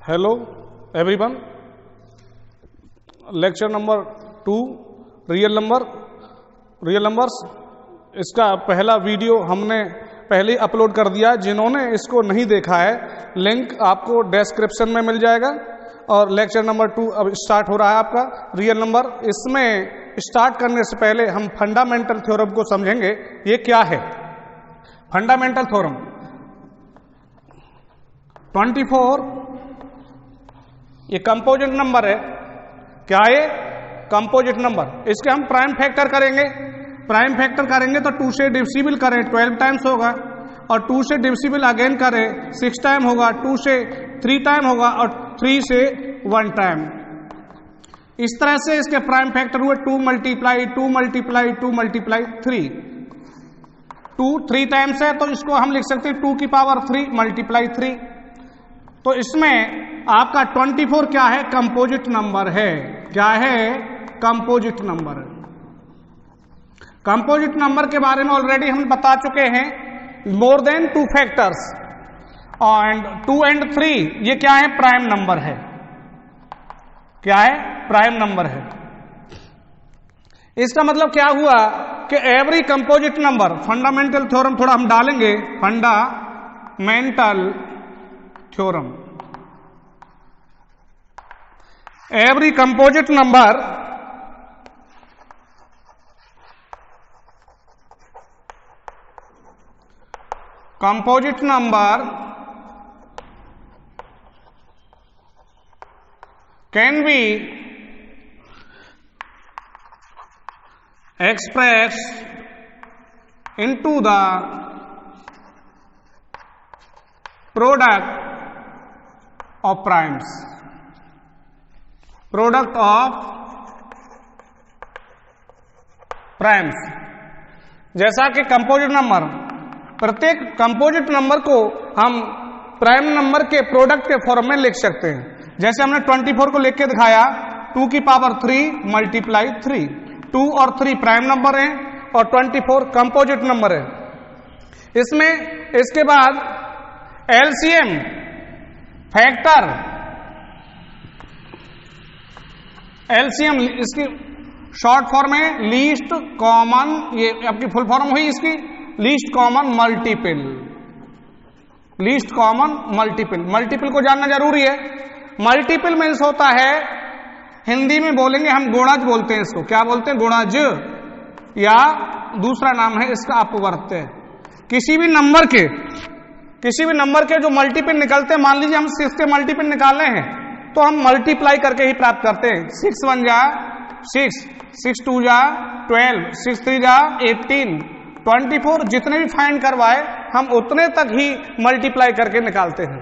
Hello everyone, lecture number 2 real numbers. इसका पहला video हमने पहले ही अपलोड कर दिया। जिन्होंने इसको नहीं देखा है, लिंक आपको डिस्क्रिप्शन में मिल जाएगा। और लेक्चर नंबर 2 अब स्टार्ट हो रहा है आपका रियल नंबर। इसमें स्टार्ट करने से पहले हम फंडामेंटल थ्योरम को समझेंगे। ये क्या है फंडामेंटल थ्योरम? 24 ये कंपोजिट नंबर है। क्या है? Composite number. इसके हम प्राइम फैक्टर करेंगे तो 2 से डिविजिबल करें 12 टाइम्स होगा, और 2 से डिविजिबल अगेन करें 6 टाइम होगा, 2 से 3 टाइम होगा, और 3 से 1 टाइम। इस तरह से इसके प्राइम फैक्टर हुए 2 मल्टीप्लाई 3। 2 3 टाइम्स है तो इसको हम लिख सकते हैं 2 की पावर 3 मल्टीप्लाई 3। तो इसमें आपका 24 क्या है? कंपोजिट नंबर है। क्या है? Composite number. कंपोजिट नंबर के बारे में ऑलरेडी हम बता चुके हैं। More than 2 factors and 2 and 3 ये क्या है? प्राइम नंबर है। क्या है? प्राइम नंबर है। इसका मतलब क्या हुआ कि every composite number, fundamental theorem थोड़ा हम डालेंगे, fundamental theorem. Every composite number can be expressed into the product of primes। Product of primes. जैसा कि कंपोजिट नंबर, प्रत्येक कंपोजिट नंबर को हम प्राइम नंबर के प्रोडक्ट के फॉर्म में लिख सकते हैं। जैसे हमने 24 को लिख के दिखाया 2 की पावर 3 मल्टीप्लाई 3। 2 और 3 प्राइम नंबर हैं और 24 कंपोजिट नंबर है। इसमें इसके बाद एलसीएम फैक्टर, एलसीएम इसकी शॉर्ट फॉर्म है लीस्ट कॉमन, ये आपकी फुल फॉर्म हुई इसकी least common multiple. Least common multiple, multiple को जानना जरूरी है। मल्टीपल मीन्स होता है, हिंदी में बोलेंगे हम गुणज बोलते हैं इसको। क्या बोलते हैं? गुणज, या दूसरा नाम है इसका अपवर्त्य। किसी भी नंबर के जो मल्टीपल निकलते हैं, मान लीजिए हम 6 के मल्टीपल निकालने हैं तो हम मल्टीप्लाई करके ही प्राप्त करते हैं। 6 1 जा 6, 6 2 जा 12, 6 3 जा 18, 24 जितने भी फाइंड करवाए हम उतने तक ही मल्टीप्लाई करके निकालते हैं।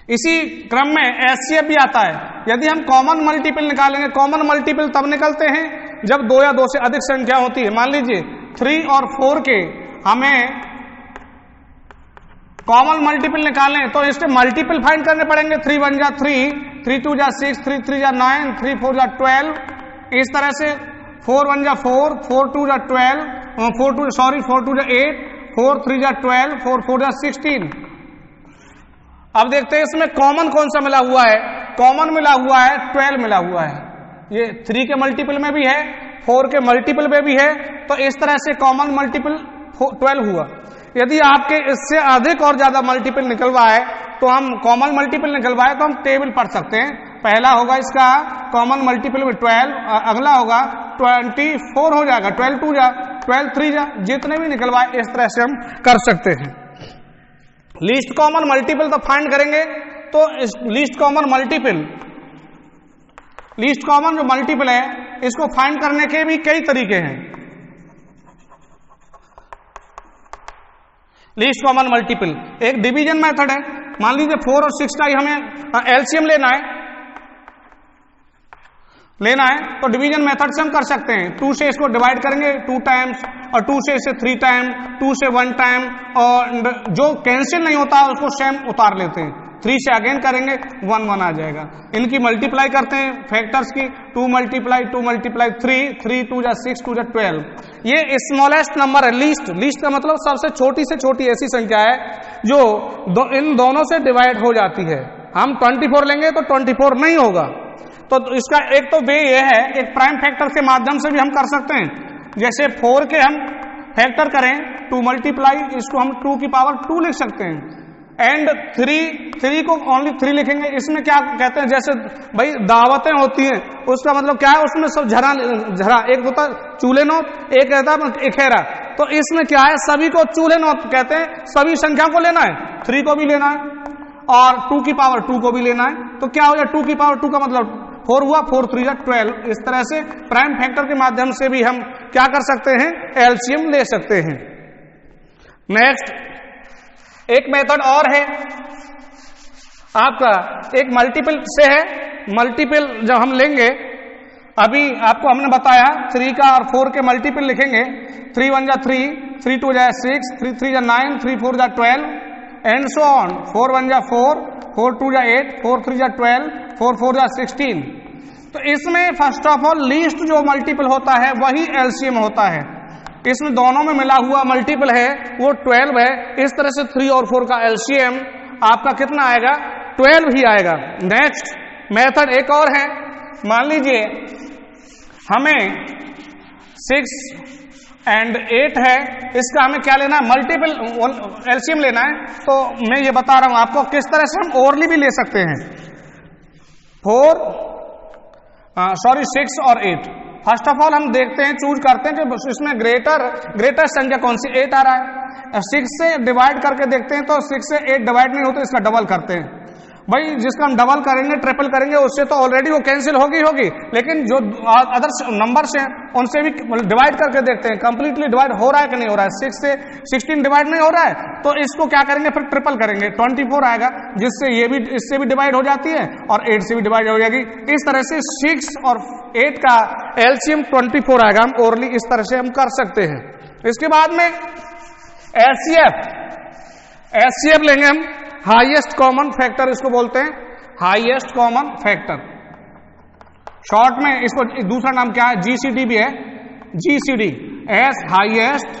इसी क्रम में एचसीएफ भी आता है। यदि हम कॉमन मल्टीपल निकालेंगे, कॉमन मल्टीपल तब निकलते हैं जब 2 या 2 से अधिक संख्या होती है। मान लीजिए 3 और 4 के हमें कॉमन मल्टीपल निकालें तो इसके मल्टीपल फाइंड करने पड़ेंगे। 3 1 जा 3, 3 2 जा 6, 3 3 जा 9, 3 4 जा 12। इस तरह से 4 1 जा 4, 4 2 जा 12, 4 2 जा 8, 4 3 जा 12, 4 4 जा 16। अब देखते हैं इसमें कॉमन कौन सा मिला हुआ है। कॉमन मिला हुआ है 12 मिला हुआ है। ये 3 के मल्टीपल में भी है, 4 के मल्टीपल में भी है। तो इस तरह से कॉमन मल्टीपल 12 हुआ। यदि आपके इससे अधिक और ज्यादा मल्टीपल निकलवाए तो हम कॉमन मल्टीपल निकलवाए तो हम टेबल पढ़ सकते हैं। पहला होगा इसका कॉमन मल्टीपल में 12, अगला होगा 24 हो जाएगा, 12 2 जा 12 3 जा, जितने भी निकलवाए इस तरह से हम कर सकते हैं। लीस्ट कॉमन मल्टीपल तो फाइंड करेंगे तो लीस्ट कॉमन जो मल्टीपल है इसको फाइंड करने के भी कई तरीके हैं। लीस्ट कॉमन मल्टीपल एक डिवीजन मेथड है। मान लीजिए 4 और 6 का ही हमें एलसीएम लेना है तो डिवीजन मेथड से हम कर सकते हैं। 2 से इसको डिवाइड करेंगे 2 टाइम्स, और 2 से इसे 3 टाइम, 2 से 1 टाइम, और जो कैंसिल नहीं होता उसको सेम उतार लेते हैं। 3 से अगेन करेंगे 1 1 आ जाएगा। इनकी मल्टीप्लाई करते हैं फैक्टर्स की, 2 मल्टीप्लाई 3, 3 2 जा 6, 2 जा 12। ये स्मॉलेस्ट नंबर है। लीस्ट का मतलब सबसे छोटी से छोटी ऐसी संख्या है जो इन दोनों से डिवाइड हो जाती है। हम 24 लेंगे तो 24 नहीं होगा। तो इसका एक तो वे ये है कि प्राइम फैक्टर के माध्यम से भी हम कर सकते हैं, जैसे 4 के हम फैक्टर करें टू मल्टीप्लाई, इसको हम 2 की पावर 2 लिख सकते हैं। एंड 3 को ओनली 3 लिखेंगे। इसमें क्या कहते हैं, जैसे भाई दावतें होती हैं, उसका मतलब क्या है, उसमें सब झरा एक होता चूल्हे नौत, एक रहता है इखेरा। तो इसमें क्या है, सभी को चूल्हे नौत कहते हैं, सभी संख्या को लेना है, 3 को भी लेना है और 2 की पावर 2 को भी लेना है। तो क्या हो जाए, 2 की पावर 2 का मतलब 4 हुआ, 4 3 या 12। इस तरह से प्राइम फैक्टर के माध्यम से भी हम क्या कर सकते हैं, एलसीएम ले सकते हैं। नेक्स्ट एक मेथड और है आपका, एक मल्टीपल से है। मल्टीपल जब हम लेंगे, अभी आपको हमने बताया 3 का और 4 के मल्टीपल लिखेंगे। 3 1 जा 3, 3 2 जा 6, 3 3 जा 9, 3 4 जा 12 एंड सो ऑन। 4 1 जा 4, 4 2 जा 8, 4 3 जा 12, 4 4 जा 16। तो इसमें फर्स्ट ऑफ ऑल लीस्ट जो मल्टीपल होता है वही एलसीएम होता है। इसमें दोनों में मिला हुआ मल्टीपल है वो 12 है। इस तरह से 3 और 4 का एलसीएम आपका कितना आएगा, 12 ही आएगा। नेक्स्ट मेथड एक और है, मान लीजिए हमें 6 एंड 8 है, इसका हमें क्या लेना है, मल्टीपल एलसीएम लेना है। तो मैं ये बता रहा हूं आपको किस तरह से हम ओरली भी ले सकते हैं। 6 और 8। फर्स्ट ऑफ ऑल हम देखते हैं, चूज करते हैं कि इसमें ग्रेटर संख्या कौन सी, 8 आ रहा है। 6 से डिवाइड करके देखते हैं तो 6 से 8 डिवाइड नहीं होता, इसका डबल करते हैं। भाई जिसका हम डबल करेंगे, ट्रिपल करेंगे, उससे तो ऑलरेडी वो कैंसिल होगी, लेकिन जो अदर नंबर्स हैं उनसे भी डिवाइड करके देखते हैं कंप्लीटली डिवाइड हो रहा है कि नहीं हो रहा है। 6 से 16 डिवाइड नहीं हो रहा है तो इसको क्या करेंगे, फिर ट्रिपल करेंगे, 24 आएगा, जिससे ये भी इससे भी डिवाइड हो जाती है और 8 से भी डिवाइड हो जाएगी। इस तरह से 6 और 8 का एलसीएम 24 आएगा। हम ओरली इस तरह से हम कर सकते हैं। इसके बाद में एचसीएफ लेंगे हम, हाईएस्ट कॉमन फैक्टर इसको बोलते हैं, हाईएस्ट कॉमन फैक्टर। शॉर्ट में इसको दूसरा नाम क्या है, जीसीडी भी है, GCD S highest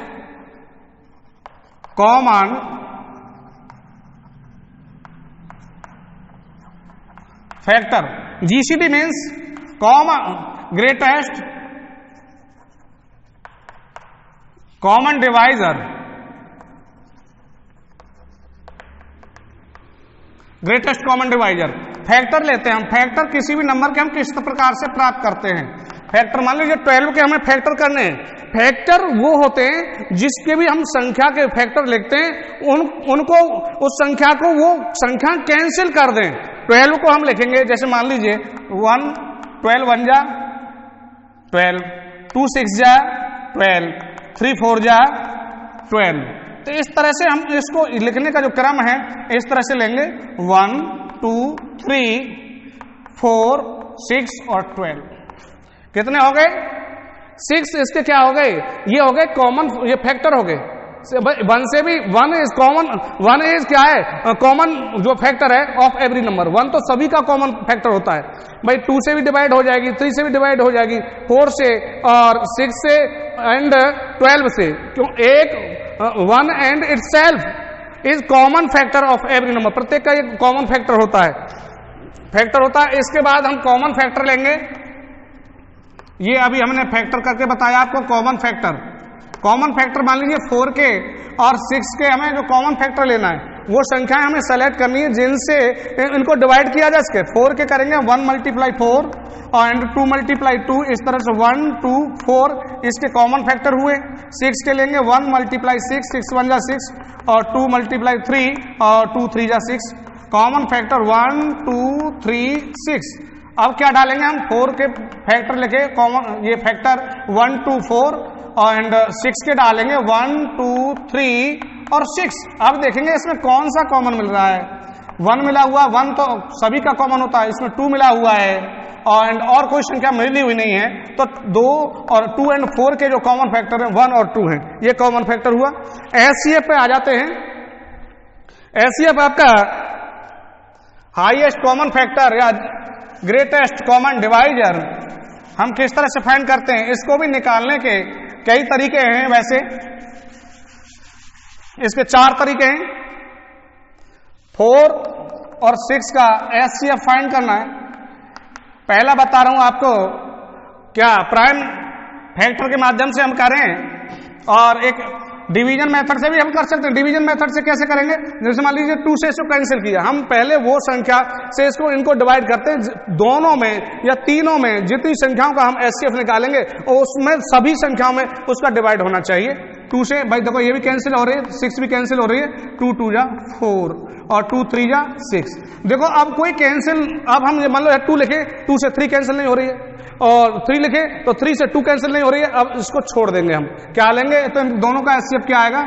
common factor. GCD means common greatest common divisor, greatest common divisor. Factor लेते हैं हम, फैक्टर किसी भी नंबर के हम किस प्रकार से प्राप्त करते हैं। फैक्टर मान लीजिए 12 के हमें फैक्टर करने हैं। फैक्टर वो होते हैं जिसके भी हम संख्या के फैक्टर लिखते हैं, उनको उस संख्या को वो संख्या कैंसिल कर दें। 12 को हम लिखेंगे, जैसे मान लीजिए 1 12 1 जा 12, 2 6 जा 12, 3 4 जा 12। तो इस तरह से हम इसको लिखने का जो क्रम है इस तरह से लेंगे, 1 2 3 4 6 और 12। कितने हो गए, 6। इसके क्या हो गए, ये हो गए कॉमन, ये फैक्टर हो गए। 1 से भी 1 इज कॉमन, 1 इज क्या है, कॉमन जो फैक्टर है ऑफ एवरी नंबर। 1 तो सभी का कॉमन फैक्टर होता है। भाई 2 से भी डिवाइड हो जाएगी, 3 से भी डिवाइड हो जाएगी, 4 से और 6 से एंड 12 से, क्यों, एक 1 and itself is common factor of every number. प्रत्येक का एक कॉमन फैक्टर होता है, इसके बाद हम कॉमन फैक्टर लेंगे। ये अभी हमने फैक्टर करके बताया आपको कॉमन फैक्टर मान लीजिए 4 के और 6 के हमें जो कॉमन फैक्टर लेना है वो संख्याएं हमें सेलेक्ट करनी है जिनसे इनको डिवाइड किया जा सके। 4 के करेंगे 1 × 4 और 2 × 2, इस तरह से 1 2 4 इसके कॉमन फैक्टर हुए। 6 के लेंगे 1 × 6, 6 1 जा 6 और 2 × 3 और 2 3 जा 6। Common factor 1 2 3 6। अब क्या डालेंगे हम, 4 के फैक्टर लेके कॉमन, ये फैक्टर 1 2 4 एंड 6 के डालेंगे 1 2 3 और 6। अब देखेंगे इसमें कौन सा कॉमन मिल रहा है। 1 मिला हुआ, 1 तो सभी का कॉमन होता है, इसमें 2 मिला हुआ है और कोई संख्या मिली हुई नहीं है, तो 2 और 2 एंड 4 के जो कॉमन फैक्टर है 1 और 2 है, ये कॉमन फैक्टर हुआ। एचसीएफ पे आ जाते हैं। एचसीएफ आपका हाईएस्ट कॉमन फैक्टर या ग्रेटेस्ट कॉमन डिवाइजर हम किस तरह से फाइंड करते हैं, इसको भी निकालने के कई तरीके हैं। वैसे इसके 4 तरीके हैं। 4 और 6 का एचसीएफ फाइंड करना है। पहला बता रहा हूं आपको, क्या प्राइम फैक्टर के माध्यम से हम करें और एक डिवीजन मेथड से भी हम कर सकते हैं। डिवीजन मेथड से कैसे करेंगे, जैसे मान लीजिए 2 से इसको कैंसिल किया, हम पहले वो संख्या से इसको इनको डिवाइड करते हैं, दोनों में या तीनों में जितनी संख्याओं का हम एचसीएफ निकालेंगे और उसमें सभी संख्याओं में उसका डिवाइड होना चाहिए 2 से। भाई देखो ये भी कैंसिल हो रही है, 6 भी कैंसिल हो रही है, 2 2 जा 4 और 2 3 जा 6। देखो अब कोई कैंसिल, अब हम मान लो 2 लिखे, 2 से 3 कैंसिल नहीं हो रही है, और 3 लिखे तो 3 से 2 कैंसिल नहीं हो रही है। अब इसको छोड़ देंगे, हम क्या लेंगे, तो इन दोनों का एचसीएफ क्या आएगा,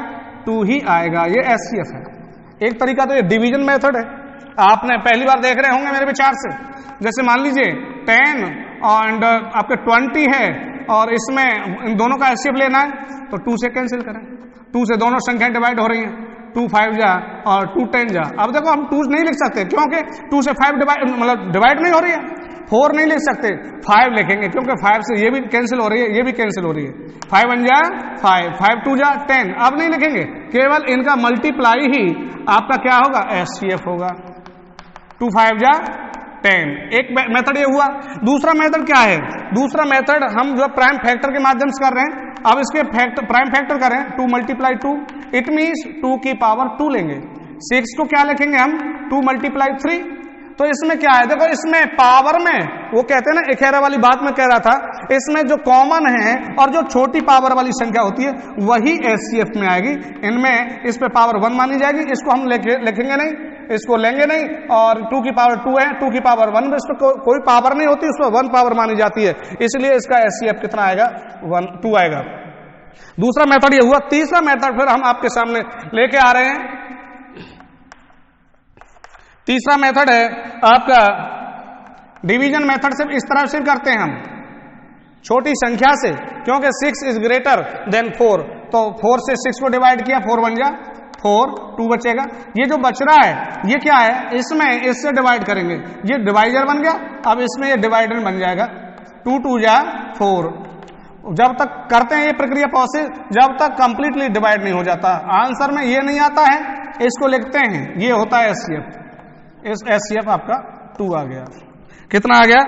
2 ही आएगा। ये एचसीएफ है। एक तरीका तो ये डिवीजन मेथड है, आपने पहली बार देख रहे होंगे मेरे विचार से। जैसे मान लीजिए 10 एंड आपके 20 है और इसमें इन दोनों का एचसीएफ लेना है तो 2 से कैंसिल करें, 2 से दोनों संख्याएं डिवाइड हो रही हैं, 2 5 जा और 2 10 जा। अब देखो हम 2 नहीं लिख सकते क्योंकि 2 से 5 डिवाइड नहीं हो रही है, 4 नहीं लिख सकते, 5 लिखेंगे क्योंकि 5 से ये भी कैंसिल हो रही है, ये भी कैंसिल हो रही है, 5 1 जा 5, 5 2 जा 10। अब नहीं लिखेंगे, केवल इनका मल्टीप्लाई ही आपका क्या होगा, एचसीएफ होगा, 2 5 जा 10। एक मेथड ये हुआ। दूसरा मेथड क्या है, दूसरा मेथड हम जो प्राइम फैक्टर के माध्यम से कर रहे हैं। अब इसके प्राइम फैक्टर करें, 2 × 2, इट मीन्स 2 की पावर 2 लेंगे। 6 को क्या लिखेंगे हम, 2 × 3। तो इसमें क्या है, देखो इसमें पावर में वो कहते हैं ना, इखेरा वाली बात में कह रहा था, इसमें जो कॉमन है और जो छोटी पावर वाली संख्या होती है वही एचसीएफ में आएगी। इनमें इस पे पावर 1 मानी जाएगी, इसको हम लिखेंगे नहीं, इसको लेंगे नहीं। और 2 की पावर 2 है, 2 की पावर 1 में इस पर कोई पावर नहीं होती, उसमें 1 पावर मानी जाती है, इसलिए इसका एचसीएफ कितना आएगा, 2 आएगा। दूसरा मेथड ये हुआ। तीसरा मेथड फिर हम आपके सामने लेके आ रहे हैं। तीसरा मेथड है आपका डिवीजन मेथड से। इस तरह से करते हैं हम छोटी संख्या से, क्योंकि 6 इज ग्रेटर देन 4, तो 4 से 6 को डिवाइड किया, 4 1 जा 4, 2 बचेगा। ये जो बच रहा है ये क्या है, इसमें इससे डिवाइड करेंगे, ये डिवाइजर बन गया, अब इसमें ये डिवाइडर बन जाएगा, 2 2 जा 4। जब तक करते हैं ये प्रक्रिया प्रोसेस, जब तक कंप्लीटली डिवाइड नहीं हो जाता। आंसर में ये नहीं आता है, इसको लिखते हैं, ये होता है एचसीएफ। इस एचसीएफ आपका 2 आ गया। कितना आ गया,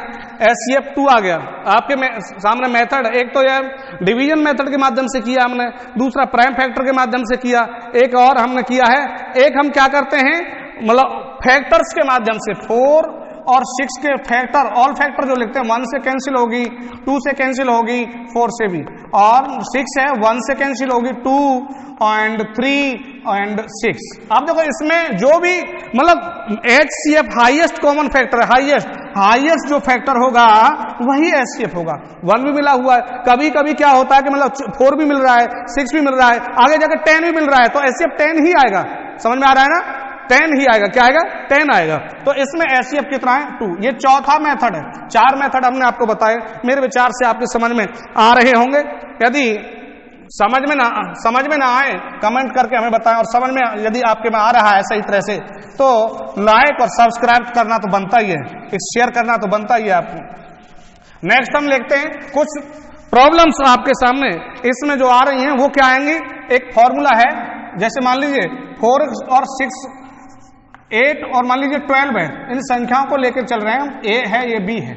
एचसीएफ 2 आ गया। आपके सामने मेथड, एक तो यह डिवीजन मेथड के माध्यम से किया हमने, दूसरा प्राइम फैक्टर के माध्यम से किया, एक और हमने किया है, एक हम क्या करते हैं, मतलब फैक्टर्स के माध्यम से 4 और 6 के फैक्टर, ऑल फैक्टर जो लिखते हैं, 1 से कैंसिल होगी, 2 से कैंसिल होगी, 4 से भी, और 6 है 1 से कैंसिल होगी, 2 एंड 3 एंड 6। अब देखो इसमें जो भी मतलब एचसीएफ हाईएस्ट कॉमन फैक्टर है, हाईएस्ट जो फैक्टर होगा वही एचसीएफ होगा। 1 भी मिला हुआ है, कभी कभी क्या होता है कि मतलब 4 भी मिल रहा है, 6 भी मिल रहा है, आगे जाकर 10 भी मिल रहा है, तो एचसीएफ 10 ही आएगा। समझ में आ रहा है ना, 10 ही आएगा। क्या आएगा, 10 आएगा। तो इसमें एचसीएफ कितना है, 2। ये चौथा मेथड है। 4 मेथड हमने आपको बताए, मेरे विचार से आपके समझ में आ रहे होंगे। यदि समझ में ना आए कमेंट करके हमें बताएं, और समझ में यदि आपके में आ रहा है सही तरह से तो लाइक और सब्सक्राइब करना तो बनता ही है, शेयर करना तो बनता ही है आपको। नेक्स्ट हम देखते हैं कुछ प्रॉब्लम्स आपके सामने इसमें जो आ रही हैं वो क्या आएंगी। एक फॉर्मूला है, जैसे मान लीजिए 4 और 6 8 और मान लीजिए 12 है, इन संख्याओं को लेकर चल रहे हैं हम, ए है ये बी है,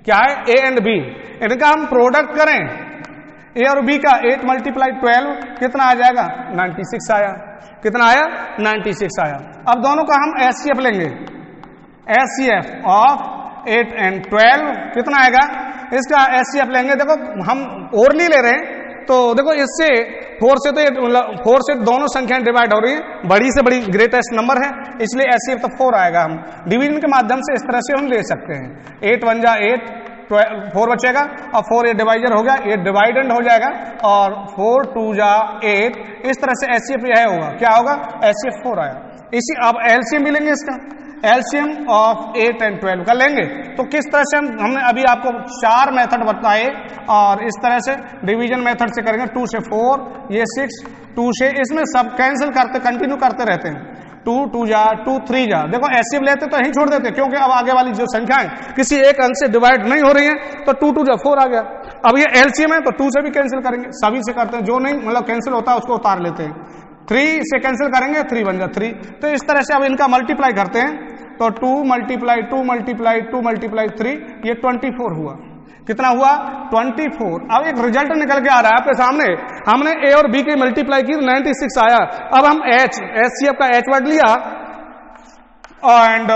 क्या है, ए एंड बी, इनका हम प्रोडक्ट करें, ए और बी का 8 × 12 कितना आ जाएगा, 96 आया। कितना आया, 96 आया। अब दोनों का हम एचसीएफ लेंगे, एचसीएफ ऑफ 8 एंड 12 कितना आएगा, इसका एचसीएफ लेंगे। देखो हम ओरली ले रहे हैं, तो देखो इससे 4 से तो 4 से दोनों संख्याएं डिवाइड हो रही है, बड़ी से बड़ी ग्रेटेस्ट नंबर है, इसलिए एचसीएफ तो 4 आएगा। हम डिवीजन के माध्यम से इस तरह से हम ले सकते हैं, 8 1 जा 8, 4 बचेगा, और 4 ये डिवाइजर हो गया, ये डिवाइडेंड हो जाएगा, और 4 2 जा 8, इस तरह से एचसीएफ यह होगा, क्या होगा, एचसीएफ 4 आया। इसी अब एलसीएम भी लेंगे, इसका एलसीएम ऑफ 8 एंड 12 का लेंगे। तो किस तरह से हमने अभी आपको 4 मेथड बताए, और इस तरह से डिवीजन मेथड से करेंगे, 2 से 4, ये 6, 2 से, इसमें सब कैंसिल करते कंटिन्यू करते रहते हैं, 2 2 जा 2 3 जा। देखो एचसीएफ लेते तो यहीं छोड़ देते, क्योंकि अब आगे वाली जो संख्याएं किसी एक अंक से डिवाइड नहीं हो रही हैं, तो 2 2 जा 4 आ गया। अब ये एलसीएम है तो 2 से भी कैंसिल करेंगे, सभी से करते हैं, जो नहीं मतलब कैंसिल होता है उसको उतार लेते हैं। 3 से कैंसिल करेंगे 3 बन जा 3। तो इस तरह से अब इनका मल्टीप्लाई करते हैं तो 2 मल्टीप्लाई 2 मल्टीप्लाई 2 मल्टीप्लाई 3 ये 24 हुआ। कितना हुआ 24। अब एक रिजल्ट निकल के आ रहा है आपके सामने, हमने ए और बी की मल्टीप्लाई की 96 आया। अब हम एचसीएफ का एच वर्ड लिया एंड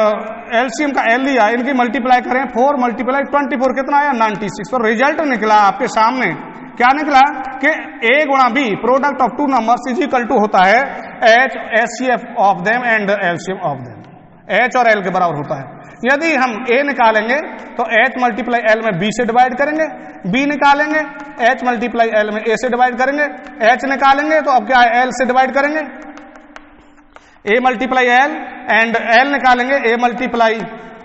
एलसीएम का एल लिया, इनकी मल्टीप्लाई करें 4 मल्टीप्लाई 24 कितना आया 96। तो रिजल्ट निकला आपके सामने, क्या निकला कि ए गुणा b product of two numbers is equal to होता है H HCF of them and LCM of them, H और एल के बराबर होता है। यदि हम ए निकालेंगे तो एच मल्टीप्लाई एल में बी से डिवाइड करेंगे, बी निकालेंगे एच मल्टीप्लाई एल में ए से डिवाइड करेंगे, एच निकालेंगे तो अब क्या है एल से डिवाइड करेंगे, A multiply L and L निकालेंगे ए मल्टीप्लाई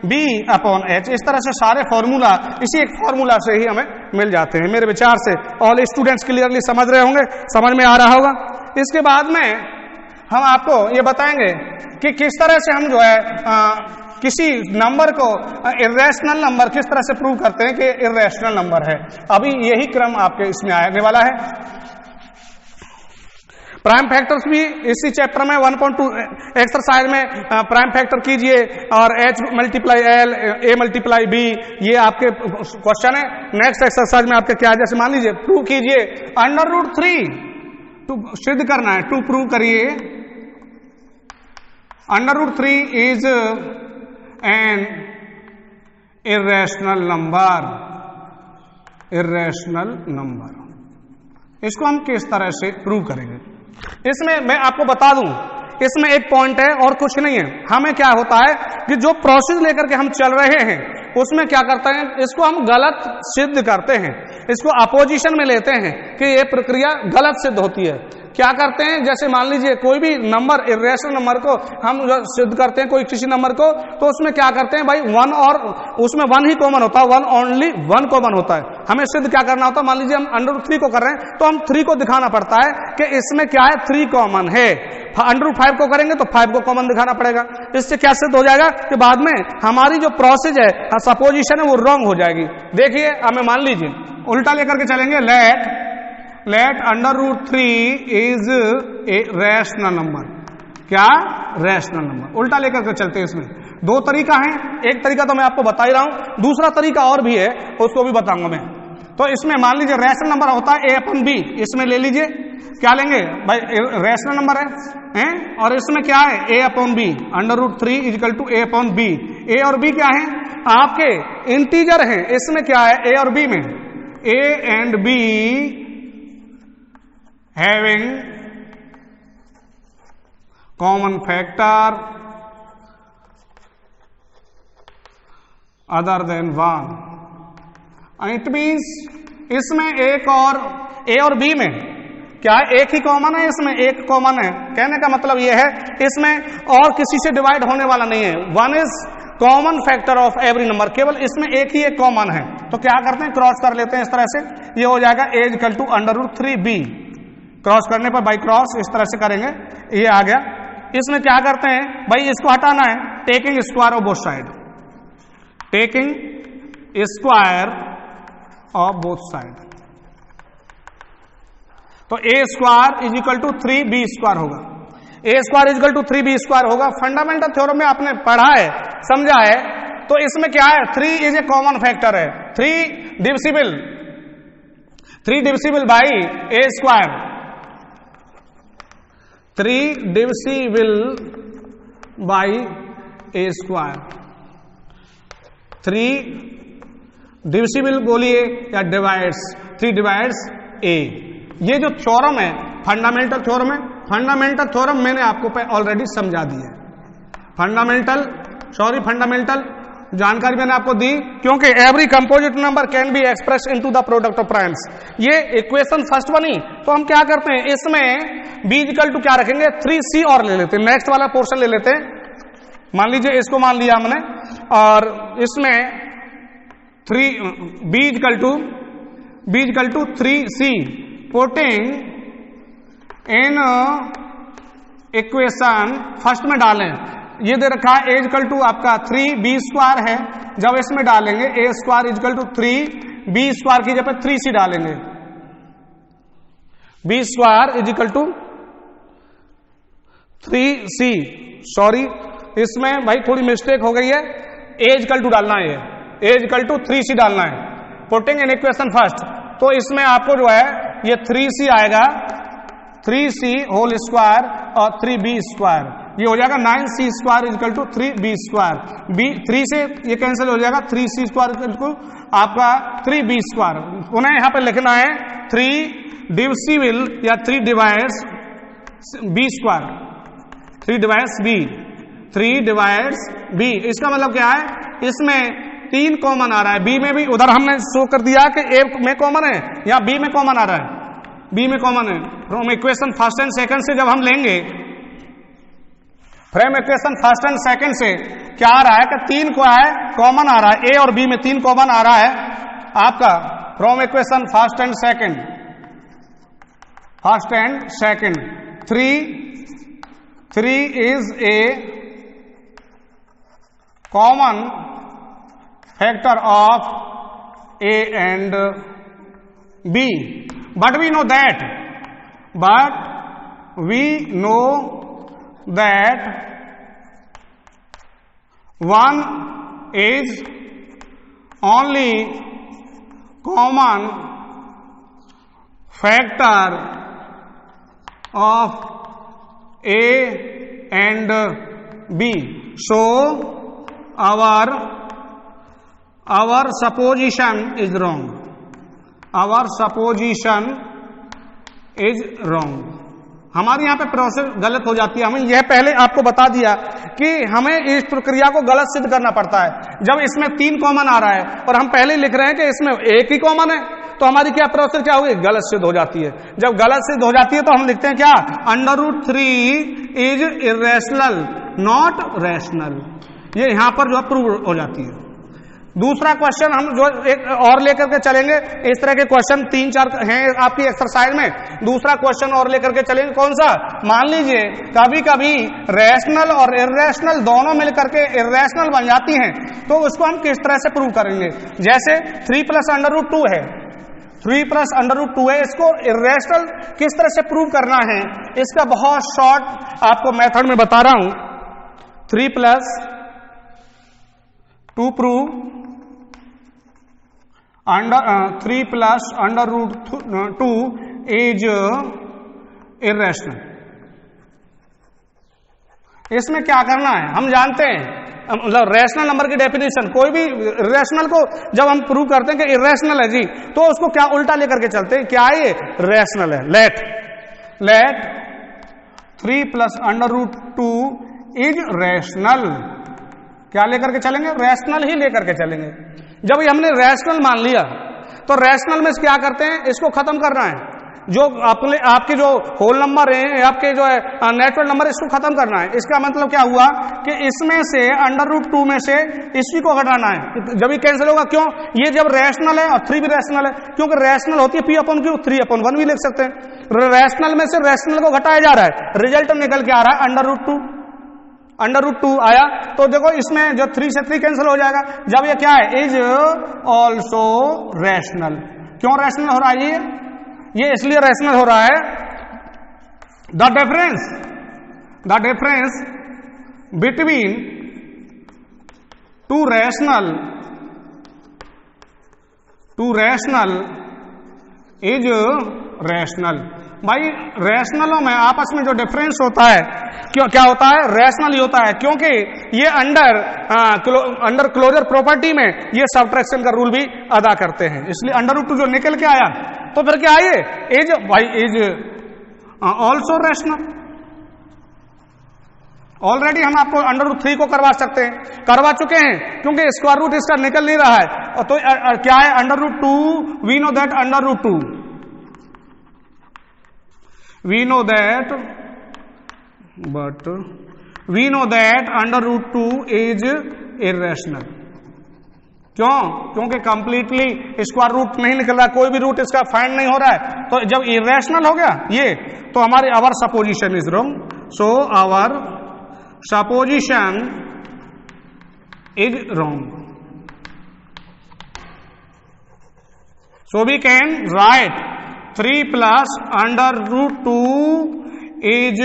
बी अपॉन एच। इस तरह से सारे फॉर्मूला इसी एक फॉर्मूला से ही हमें मिल जाते हैं। मेरे विचार से ऑल स्टूडेंट्स क्लियरली समझ रहे होंगे, समझ में आ रहा होगा। इसके बाद में हम आपको ये बताएंगे कि किस तरह से हम जो है किसी नंबर को इर्रेशनल नंबर किस तरह से प्रूव करते हैं कि इर्रेशनल नंबर है। अभी यही क्रम आपके इसमें आने वाला है। प्राइम फैक्टर्स भी इसी चैप्टर में 1.2 एक्सरसाइज में प्राइम फैक्टर कीजिए और H multiply L a multiply b ये आपके क्वेश्चन है। नेक्स्ट एक्सरसाइज में आपके क्या है, जैसे मान लीजिए प्रूव कीजिए √3 टू सिद्ध करना है, टू प्रूव करिए √3 is an irrational number, irrational number. इसको हम किस तरह से प्रूव करेंगे, इसमें मैं आपको बता दूं, इसमें एक पॉइंट है और कुछ नहीं है। हमें क्या होता है कि जो प्रोसेस लेकर के हम चल रहे हैं उसमें क्या करते हैं, इसको हम गलत सिद्ध करते हैं, इसको अपोजिशन में लेते हैं कि ये प्रक्रिया गलत सिद्ध होती है। क्या करते हैं, जैसे मान लीजिए कोई भी नंबर इर्रेशनल नंबर को हम सिद्ध करते हैं, कोई किसी नंबर को, तो उसमें क्या करते हैं भाई 1 और उसमें 1 ही कॉमन होता है, 1 ओनली 1 कॉमन होता है। हमें सिद्ध क्या करना होता है, मान लीजिए हम √3 को कर रहे हैं तो हम 3 को दिखाना पड़ता है कि इसमें क्या है 3 कॉमन है। √5 को करेंगे तो 5 को कॉमन दिखाना पड़ेगा। इससे क्या सिद्ध हो जाएगा कि बाद में हमारी जो प्रोसेस है सपोजिशन है वो रॉन्ग हो जाएगी। देखिए हमें मान लीजिए उल्टा लेकर के चलेंगे, let √3 is a rational number. क्या रैशनल नंबर, उल्टा लेकर के चलते हैं। इसमें 2 तरीका है, एक तरीका तो मैं आपको बता ही रहा हूं, दूसरा तरीका और भी है उसको भी बताऊंगा मैं। तो इसमें मान लीजिए रैशनल नंबर होता है a/b, इसमें ले लीजिए क्या लेंगे भाई रैशनल नंबर है और इसमें क्या है a/b, √3 = a/b। a और b क्या है आपके इंटीजर हैं, इसमें क्या है a और b में a and b having common factor other than 1। It means इसमें एक और ए और बी में क्या है एक ही कॉमन है, इसमें एक कॉमन है। कहने का मतलब यह है इसमें और किसी से डिवाइड होने वाला नहीं है। 1 is common factor of every number, केवल इसमें एक ही एक कॉमन है। तो क्या करते हैं क्रॉस कर लेते हैं इस तरह से, ये हो जाएगा a = √3b। क्रॉस करने पर बाई क्रॉस इस तरह से करेंगे, ये आ गया। इसमें क्या करते हैं भाई इसको हटाना है, taking square of both side, taking square of both side. तो a² = 3b² होगा, a² = 3b² होगा। फंडामेंटल थ्योरम में आपने पढ़ा है समझा है। तो इसमें क्या है 3 इज ए कॉमन फैक्टर है, 3 divisible by a², 3 divisible by a², 3 divisible बोलिए या डिवाइड्स, 3 डिवाइड्स a। ये जो थ्योरम है फंडामेंटल थ्योरम है, फंडामेंटल थ्योरम मैंने आपको ऑलरेडी समझा दी है। फंडामेंटल जानकारी मैंने आपको दी, क्योंकि every composite number can be express into the product of primes. ये इक्वेशन फर्स्ट बनी तो हम क्या करते हैं इसमें b = क्या रखेंगे 3c और ले लेते हैं, नेक्स्ट वाला पोर्शन ले लेते हैं। मान लीजिए इसको मान लिया हमने और इसमें b = 3c putting in equation first में डालें। ये दे रखा है a = आपका 3b² है, जब इसमें डालेंगे a² = 3b² की जगह 3c डालेंगे, b² = 3c, सॉरी इसमें भाई थोड़ी मिस्टेक हो गई है, एज इक्वल टू डालना है, एज इक्वल टू 3c डालना है, पुटिंग इन इक्वेशन फर्स्ट। तो इसमें आपको जो है ये 3c आएगा, 3c होल स्क्वायर और 3b स्क्वायर, ये हो जाएगा 9c square equal to 3b square. B 3 से ये कैंसिल हो जाएगा, 3c स्क्वायर इक्वल टू आपका 3b स्क्वायर। उन्हें यहां पर लिखना है 3 डिविजिबल या 3 divides b square, 3 divides b, 3 divides b। इसका मतलब क्या है, इसमें 3 कॉमन आ रहा है, b में भी उधर हमने शो कर दिया कि a में कॉमन है, या b में कॉमन आ रहा है, b में कॉमन है। From equation first and second से जब हम लेंगे, from equation first and second से क्या आ रहा है कि 3 को है कॉमन आ रहा है, a और b में 3 कॉमन आ रहा है आपका। From equation first and second, first and second 3 is a common factor of a and b, but we know that one is only common factor of A and B. So our supposition is wrong. Our supposition is wrong. हमारे यहाँ पे process गलत हो जाती है। हमें यह पहले आपको बता दिया कि हमें इस प्रक्रिया को गलत सिद्ध करना पड़ता है। जब इसमें 3 कॉमन आ रहा है और हम पहले लिख रहे हैं कि इसमें एक ही कॉमन है, तो हमारी क्या प्रोसेस क्या होगी, गलत सिद्ध हो जाती है। जब गलत सिद्ध हो जाती है तो हम लिखते हैं क्या, √3 इज इरेशनल नॉट रैशनल। ये यहां पर जो प्रूव हो जाती है। दूसरा क्वेश्चन हम जो एक और लेकर के चलेंगे, इस तरह के क्वेश्चन 3-4 हैं आपकी एक्सरसाइज में। दूसरा क्वेश्चन और लेकर के चलेंगे, कौन सा, मान लीजिए कभी कभी रैशनल और इर्रेशनल दोनों मिलकर के इर्रेशनल बन जाती हैं, तो उसको हम किस तरह से प्रूव करेंगे। जैसे 3 + √2 है, 3 + √2 है, इसको इर्रेशनल किस तरह से प्रूव करना है, इसका बहुत शॉर्ट आपको मेथड में बता रहा हूं। 3 + 2 प्रूव 3 + √2 इज इर्रेशनल। इसमें क्या करना है, हम जानते हैं, मतलब रैशनल नंबर की डेफिनेशन, कोई भी रैशनल को जब हम प्रूव करते हैं कि इर्रेशनल है जी, तो उसको क्या उल्टा लेकर के चलते हैं, क्या है ये रैशनल है। लेट 3 + √2 इज रैशनल, क्या लेकर के चलेंगे, रैशनल ही लेकर के चलेंगे। जब ये हमने रैशनल मान लिया तो रैशनल में क्या करते हैं, इसको खत्म करना है। जो आपके जो होल नंबर है, आपके जो है नेचुरल नंबर, इसको खत्म करना है। इसका मतलब क्या हुआ कि इसमें से √2 में से इसी को घटाना है, जब ये कैंसिल होगा। क्यों, ये जब रैशनल है और 3 भी रैशनल है, क्योंकि रैशनल होती है P/Q, 3/1 भी लिख सकते हैं। रैशनल में से रैशनल को घटाया जा रहा है, रिजल्ट निकल के आ रहा है √2 आया। तो देखो इसमें जो 3 से 3 कैंसिल हो जाएगा। जब ये क्या है, इज ऑल्सो रैशनल। क्यों रैशनल हो रहा है, ये इसलिए रैशनल हो रहा है, the difference between 2 rational is rational. भाई रैशनलों में आपस में जो डिफरेंस होता है, क्यों क्या होता है, रैशनल ही होता है, क्योंकि ये अंडर क्लोजर प्रॉपर्टी में ये सब्ट्रैक्शन का रूल भी अदा करते हैं। इसलिए √2 जो निकल के आया, तो फिर क्या आइए, इज ऑल्सो रैशनल। ऑलरेडी हम आपको √3 को करवा सकते हैं, करवा चुके हैं, क्योंकि स्क्वायर रूट इसका निकल नहीं रहा है। तो क्या है, √2, we know that √2 is irrational. क्यों, क्योंकि कंप्लीटली स्क्वायर रूट नहीं निकल रहा, कोई भी रूट इसका फाइंड नहीं हो रहा है। तो जब इर्रेशनल हो गया ये, तो हमारे our supposition is wrong. So our supposition is wrong. So we can write 3 + √2 is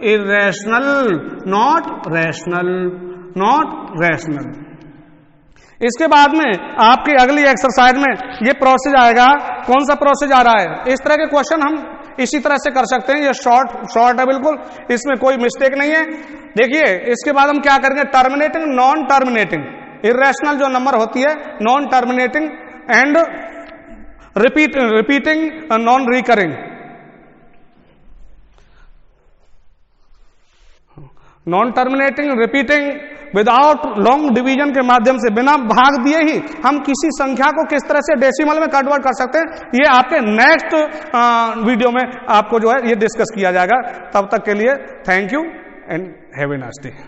irrational, not rational, not rational. इसके बाद में आपकी अगली एक्सरसाइज में ये प्रोसेस आएगा। कौन सा प्रोसेस आ रहा है? इस तरह के क्वेश्चन हम इसी तरह से कर सकते हैं। ये शॉर्ट है बिल्कुल, इसमें कोई मिस्टेक नहीं है। देखिए इसके बाद हम क्या करेंगे, टर्मिनेटिंग, नॉन टर्मिनेटिंग, इरेशनल जो नंबर होती है, non terminating and repeating, non recurring. Non terminating, repeating without long division के माध्यम से, बिना भाग दिए ही हम किसी संख्या को किस तरह से डेसिमल में कन्वर्ट कर सकते हैं, ये आपके नेक्स्ट वीडियो में आपको जो है ये डिस्कस किया जाएगा। तब तक के लिए thank you and have a nice day.